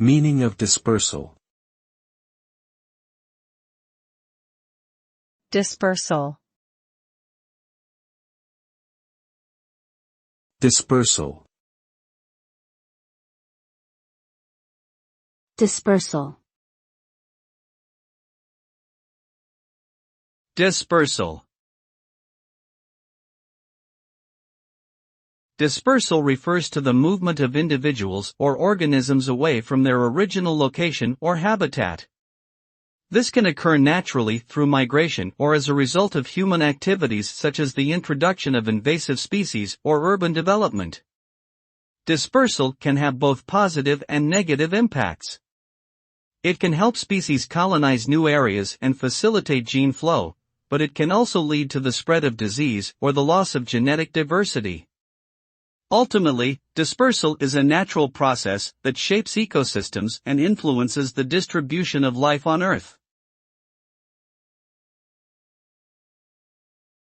Meaning of dispersal. Dispersal. Dispersal. Dispersal. Dispersal. Dispersal refers to the movement of individuals or organisms away from their original location or habitat. This can occur naturally through migration or as a result of human activities such as the introduction of invasive species or urban development. Dispersal can have both positive and negative impacts. It can help species colonize new areas and facilitate gene flow, but it can also lead to the spread of disease or the loss of genetic diversity. Ultimately, dispersal is a natural process that shapes ecosystems and influences the distribution of life on Earth.